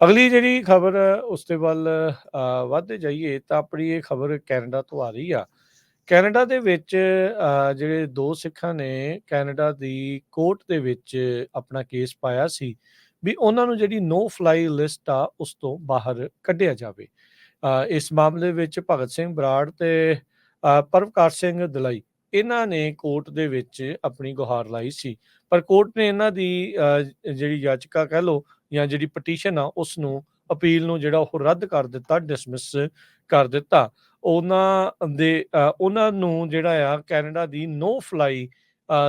ਅਗਲੀ ਜਿਹੜੀ ਖਬਰ ਉਸ ਦੇ ਵੱਲ ਵੱਧਦੇ ਜਾਈਏ ਤਾਂ ਆਪਣੀ ਇਹ ਖਬਰ ਕੈਨੇਡਾ ਤੋਂ ਆ ਰਹੀ ਆ। ਕੈਨੇਡਾ ਦੇ ਵਿੱਚ ਜਿਹੜੇ 2 ਸਿੱਖਾਂ ਨੇ ਕੈਨੇਡਾ ਦੀ ਕੋਰਟ ਦੇ ਵਿੱਚ ਆਪਣਾ ਕੇਸ ਪਾਇਆ ਸੀ ਵੀ ਉਹਨਾਂ ਨੂੰ ਜਿਹੜੀ ਨੋ ਫਲਾਈ ਲਿਸਟ ਆ ਉਸ ਤੋਂ ਬਾਹਰ ਕੱਢਿਆ ਜਾਵੇ। ਇਸ ਮਾਮਲੇ ਵਿੱਚ ਭਗਤ ਸਿੰਘ ਬਰਾੜ ਤੇ ਪਰਵਕਾਰ ਸਿੰਘ ਦਲਾਈ ਇਹਨਾਂ ਨੇ ਕੋਰਟ ਦੇ ਵਿੱਚ ਆਪਣੀ ਗੁਹਾਰ ਲਾਈ ਸੀ, ਪਰ ਕੋਰਟ ਨੇ ਇਹਨਾਂ ਦੀ ਜਿਹੜੀ ਯਾਚਕਾ ਕਹਿ ਲਓ ਜਾਂ ਜਿਹੜੀ ਪਟੀਸ਼ਨ ਆ ਉਸ ਨੂੰ ਅਪੀਲ ਨੂੰ ਜਿਹੜਾ ਉਹ ਰੱਦ ਕਰ ਦਿੱਤਾ, ਡਿਸਮਿਸ ਕਰ ਦਿੱਤਾ। ਉਹਨਾਂ ਨੂੰ ਜਿਹੜਾ ਆ ਕੈਨੇਡਾ ਦੀ ਨੋ ਫਲਾਈ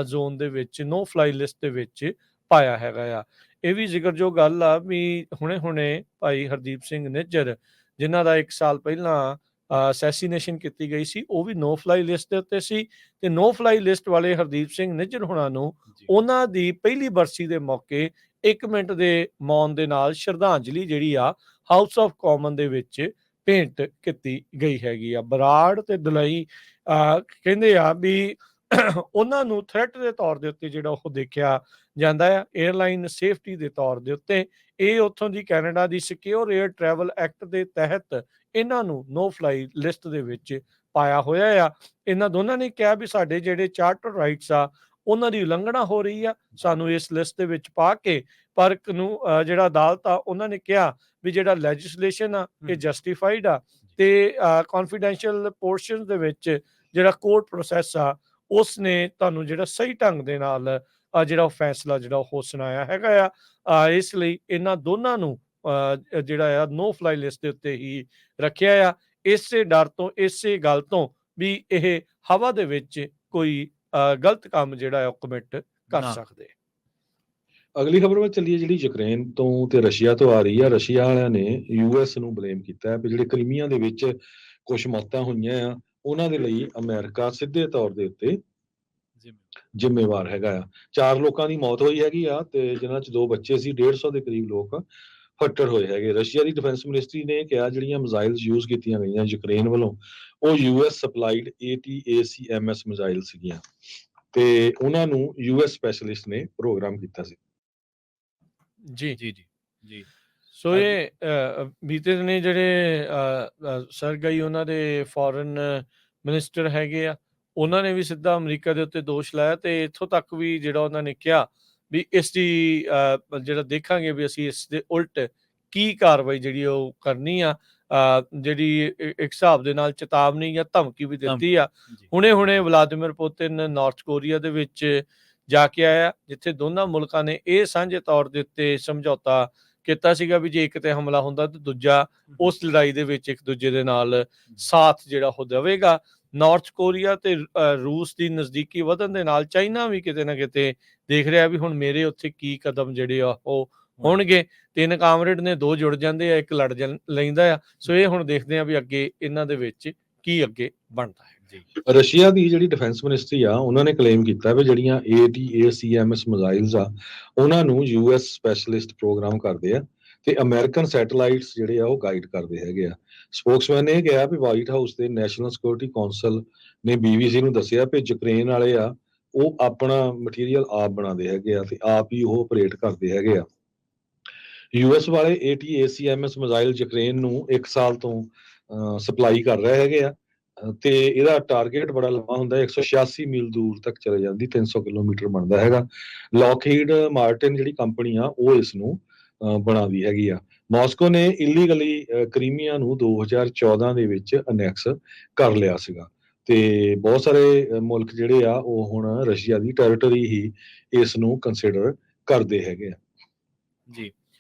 ਜ਼ੋਨ ਦੇ ਵਿੱਚ, ਨੋ ਫਲਾਈ ਲਿਸਟ ਦੇ ਵਿੱਚ ਪਾਇਆ ਹੈਗਾ ਆ। ਇਹ ਵੀ ਜ਼ਿਕਰਯੋਗ ਗੱਲ ਆ ਵੀ ਹੁਣੇ ਭਾਈ ਹਰਦੀਪ ਸਿੰਘ ਨਿੱਜਰ ਜਿਨ੍ਹਾਂ ਦਾ 1 ਸਾਲ ਪਹਿਲਾਂ ਅਸੈਸੀਨੇਸ਼ਨ ਕੀਤੀ ਗਈ ਸੀ, ਉਹ ਵੀ ਨੋ ਫਲਾਈ ਲਿਸਟ ਦੇ ਉੱਤੇ ਸੀ ਤੇ ਨੋ ਫਲਾਈ ਲਿਸਟ ਵਾਲੇ ਹਰਦੀਪ ਸਿੰਘ ਨਿੱਜਰ ਹੁਣਾਂ ਨੂੰ ਉਹਨਾਂ ਦੀ ਪਹਿਲੀ ਬਰਸੀ ਦੇ ਮੌਕੇ 1 ਮਿੰਟ ਦੇ ਮੌਨ ਦੇ ਨਾਲ ਸ਼ਰਧਾਂਜਲੀ ਜਿਹੜੀ ਆ ਹਾਊਸ ਆਫ ਕਾਮਨ ਦੇ ਵਿੱਚ ਭੇਂਟ ਕੀਤੀ ਗਈ ਹੈਗੀ ਆ। ਬਰਾੜ ਤੇ ਦਲਾਈ ਕਹਿੰਦੇ ਆ ਵੀ ਉਹਨਾਂ ਨੂੰ ਥ੍ਰੈਟ ਦੇ ਤੌਰ ਦੇ ਉੱਤੇ ਜਿਹੜਾ ਉਹ ਦੇਖਿਆ ਜਾਂਦਾ ਆ, 에ਅਰਲਾਈਨ ਸੇਫਟੀ ਦੇ ਤੌਰ ਦੇ ਉੱਤੇ। ਇਹ ਉੱਥੋਂ ਦੀ ਕੈਨੇਡਾ ਦੀ ਸਿਕਿਉਰ ਏਅਰ ਟਰੈਵਲ ਐਕਟ ਦੇ ਤਹਿਤ ਇਹਨਾਂ ਨੂੰ ਨੋ ਫਲਾਈ ਲਿਸਟ ਦੇ ਵਿੱਚ ਪਾਇਆ ਹੋਇਆ ਆ। ਇਹਨਾਂ ਦੋਨਾਂ ਨੇ ਕਿਹਾ ਵੀ ਸਾਡੇ ਜਿਹੜੇ ਚਾਰਟਰ ਰਾਈਟਸ ਆ ਉਹਨਾਂ ਦੀ ਉਲੰਘਣਾ ਹੋ ਰਹੀ ਆ ਸਾਨੂੰ ਇਸ ਲਿਸਟ ਦੇ ਵਿੱਚ ਪਾ ਕੇ। ਪਰ ਜਿਹੜਾ ਅਦਾਲਤ ਆ ਉਹਨਾਂ ਨੇ ਕਿਹਾ ਵੀ ਜਿਹੜਾ ਲੈਜਿਸਲੇਸ਼ਨ ਆ ਇਹ ਜਸਟੀਫਾਈਡ ਆ ਤੇ ਕੌਨਫੀਡੈਂਸ਼ੀਅਲ ਪੋਰਸ਼ਨ ਦੇ ਵਿੱਚ ਜਿਹੜਾ ਕੋਰਟ ਪ੍ਰੋਸੈਸ ਆ ਉਸ ਨੇ ਤੁਹਾਨੂੰ ਜਿਹੜਾ ਸਹੀ ਢੰਗ ਦੇ ਨਾਲ ਜਿਹੜਾ ਉਹ ਫੈਸਲਾ ਜਿਹੜਾ ਉਹ ਸੁਣਾਇਆ ਹੈਗਾ ਆ। ਇਸ ਲਈ ਇਹਨਾਂ ਦੋਨਾਂ ਨੂੰ ਜਿਹੜਾ ਆ ਨੋ ਫਲਾਈ ਲਿਸਟ ਦੇ ਉੱਤੇ ਹੀ ਰੱਖਿਆ ਆ, ਇਸੇ ਡਰ ਤੋਂ, ਇਸੇ ਗੱਲ ਤੋਂ ਵੀ ਇਹ ਹਵਾ ਦੇ ਵਿੱਚ ਕੋਈ ਗਲਤ ਕੰਮ ਜਿਹੜਾ ਉਹ ਕਮਿਟ ਕਰ ਸਕਦੇ। ਅਗਲੀ ਖਬਰ ਵਿੱਚ ਚੱਲੀਏ ਜਿਹੜੀ ਯੂਕਰੇਨ ਤੋਂ ਤੇ ਰਸ਼ੀਆ ਤੋਂ ਆ ਰਹੀ ਆ। ਰਸ਼ੀਆ ਵਾਲਿਆਂ ਨੇ ਯੂਐਸ ਨੂੰ ਬਲੇਮ ਕੀਤਾ ਵੀ ਜਿਹੜੇ ਕ੍ਰੀਮੀਆ ਦੇ ਵਿੱਚ ਕੁਝ ਮੌਤਾਂ ਹੋਈਆਂ ਆ ਉਹਨਾਂ ਦੇ ਲਈ ਅਮਰੀਕਾ ਸਿੱਧੇ ਤੌਰ ਦੇ ਉੱਤੇ ਜ਼ਿੰਮੇਵਾਰ ਹੈਗਾ ਆ। 4 ਲੋਕਾਂ ਦੀ ਮੌਤ ਹੋਈ ਹੈਗੀ ਆ ਤੇ ਜਿਨ੍ਹਾਂ 'ਚ 2 ਬੱਚੇ ਸੀ। 150 ਦੇ ਕਰੀਬ ਲੋਕ ਫੱਟੜ ਹੋਏ ਹੈਗੇ। ਰਸ਼ੀਆ ਦੀ ਡਿਫੈਂਸ ਮਿਨਿਸਟਰੀ ਨੇ ਕਿਹਾ ਜਿਹੜੀਆਂ ਮਿਜ਼ਾਈਲਸ ਯੂਜ਼ ਕੀਤੀਆਂ ਗਈਆਂ ਯੂਕਰੇਨ ਵੱਲੋਂ ਉਹ ਯੂਐਸ ਸਪਲਾਈਡ ATACMS ਮਿਜ਼ਾਈਲ ਸੀਗੀਆਂ ਤੇ ਉਹਨਾਂ ਨੂੰ ਯੂਐਸ ਸਪੈਸ਼ਲਿਸਟ ਨੇ ਪ੍ਰੋਗਰਾਮ ਕੀਤਾ ਸੀ। ਜੀ। ਸੋ ਇਹ ਬੀਤੇ ਦਿਨੇ ਜਿਹੜੇ ਸਰਗਈ ਉਹਨਾਂ ਦੇ ਫੋਰਨ ਮਿਨਿਸਟਰ ਹੈਗੇ ਆ ਉਹਨਾਂ ਨੇ ਵੀ ਸਿੱਧਾ ਅਮਰੀਕਾ ਦੇ ਉੱਤੇ ਦੋਸ਼ ਲਾਇਆ ਤੇ ਇੱਥੋਂ ਤੱਕ ਵੀ ਜਿਹੜਾ ਉਹਨਾਂ ਨੇ ਕਿਹਾ ਵੀ ਇਸ ਦੀ ਜਿਹੜਾ ਦੇਖਾਂਗੇ ਵੀ ਅਸੀਂ ਇਸ ਦੇ ਉਲਟ ਕੀ ਕਾਰਵਾਈ ਜਿਹੜੀ ਉਹ ਕਰਨੀ ਆ। ਜਿਹੜੀ ਇੱਕ ਹਿਸਾਬ ਦੇ ਨਾਲ ਚੇਤਾਵਨੀ ਜਾਂ ਧਮਕੀ ਵੀ ਦਿੱਤੀ ਆ। ਹੁਣੇ ਵਲਾਦੀਮੀਰ ਪੁਤਿਨ ਨਾਰਥ ਕੋਰੀਆ ਦੇ ਵਿੱਚ ਜਾ ਕੇ ਆਇਆ ਜਿੱਥੇ ਦੋਨਾਂ ਮੁਲਕਾਂ ਨੇ ਇਹ ਸਾਂਝੇ ਤੌਰ ਦੇ ਉੱਤੇ ਸਮਝੌਤਾ ਕੀਤਾ ਸੀਗਾ ਵੀ ਜੇ ਇੱਕ ਤੇ ਹਮਲਾ ਹੁੰਦਾ ਤਾਂ ਦੂਜਾ ਉਸ ਲੜਾਈ ਦੇ ਵਿੱਚ ਇੱਕ ਦੂਜੇ ਦੇ ਨਾਲ ਸਾਥ ਜਿਹੜਾ ਉਹ ਦੇਵੇਗਾ। ਨਾਰਥ ਕੋਰੀਆ ਤੇ ਰੂਸ ਦੀ ਨਜ਼ਦੀਕੀ ਵਧਣ ਦੇ ਨਾਲ ਚਾਈਨਾ ਵੀ ਕਿਤੇ ਨਾ ਕਿਤੇ ਦੇਖ ਰਿਹਾ ਵੀ ਹੁਣ ਮੇਰੇ ਉੱਥੇ ਕੀ ਕਦਮ ਜਿਹੜੇ ਆ ਉਹ ਹੋਣਗੇ। 3 ਕਾਮਰੇਡ ਨੇ 2 ਜੁੜ ਜਾਂਦੇ ਆ, 1 ਲੜ ਲੈਂਦਾ ਆ। ਸੋ ਇਹ ਹੁਣ ਦੇਖਦੇ ਆ ਵੀ ਅੱਗੇ ਇਹਨਾਂ ਦੇ ਵਿੱਚ ਕੀ ਅੱਗੇ ਬਣਦਾ ਹੈ। ਰਸ਼ੀਆ ਦੀ ਜਿਹੜੀ ਡਿਫੈਂਸ ਮਿਨਿਸਟਰੀ ਆ ਉਹਨਾਂ ਨੇ ਕਲੇਮ ਕੀਤਾ ਵੀ ਜਿਹੜੀਆਂ ATACMS ਮਿਜ਼ਾਈਲਸ ਆ ਉਹਨਾਂ ਨੂੰ ਯੂਐਸ ਸਪੈਸ਼ਲਿਸਟ ਪ੍ਰੋਗਰਾਮ ਕਰਦੇ ਆ ਤੇ ਅਮਰੀਕਨ ਸੈਟੇਲਾਈਟਸ ਜਿਹੜੇ ਆ ਉਹ ਗਾਈਡ ਕਰਦੇ ਹੈਗੇ ਆ। ਸਪੋਕਸਮੈਨ ਨੇ ਕਿਹਾ ਵੀ ਵਾਈਟ ਹਾਊਸ ਦੇ ਨੈਸ਼ਨਲ ਸਿਕਿਉਰਿਟੀ ਕੌਂਸਲ ਨੇ BBC ਨੂੰ ਦੱਸਿਆ ਵੀ ਯੂਕਰੇਨ ਵਾਲੇ ਆ ਉਹ ਆਪਣਾ ਮਟੀਰੀਅਲ ਆਪ ਬਣਾਉਂਦੇ ਹੈਗੇ ਆ ਤੇ ਆਪ ਹੀ ਉਹ ਆਪਰੇਟ ਕਰਦੇ ਹੈਗੇ ਆ। ਯੂਐਸ ਵਾਲੇ ATACMS ਮਿਜ਼ਾਈਲ ਯੂਕਰੇਨ ਨੂੰ 1 ਸਾਲ ਤੋਂ ਸਪਲਾਈ ਕਰ ਰਹੇ ਹੈਗੇ ਆ ਤੇ ਇਹਦਾ ਟਾਰਗੇਟ ਬੜਾ ਲੰਮਾ ਹੁੰਦਾ 186 ਮੀਲ ਦੂਰ ਤੱਕ ਚਲੇ ਜਾਂਦੀ, 300 ਕਿਲੋਮੀਟਰ ਬਣਦਾ ਹੈਗਾ। ਲੌਕਹੀਡ ਮਾਰਟਿਨ ਜਿਹੜੀ ਕੰਪਨੀ ਆ ਉਹ ਇਸ ਨੂੰ ਬਣਾਉਂਦੀ ਹੈਗੀ ਆ। ਮਾਸਕੋ ਨੇ ਇਲੀਗਲੀ ਕ੍ਰੀਮੀਆ ਨੂੰ 2014 ਦੇ ਵਿੱਚ ਅਨੈਕਸ ਕਰ ਲਿਆ ਸੀਗਾ ਤੇ ਬਹੁਤ ਸਾਰੇ ਮੁਲਕ ਜਿਹੜੇ ਆ ਉਹ ਹੁਣ ਰਸ਼ੀਆ ਦੀ ਟੈਰੀਟਰੀ ਹੀ ਇਸ ਨੂੰ ਕੰਸੀਡਰ ਕਰਦੇ ਹੈਗੇ ਆ। ਜੀ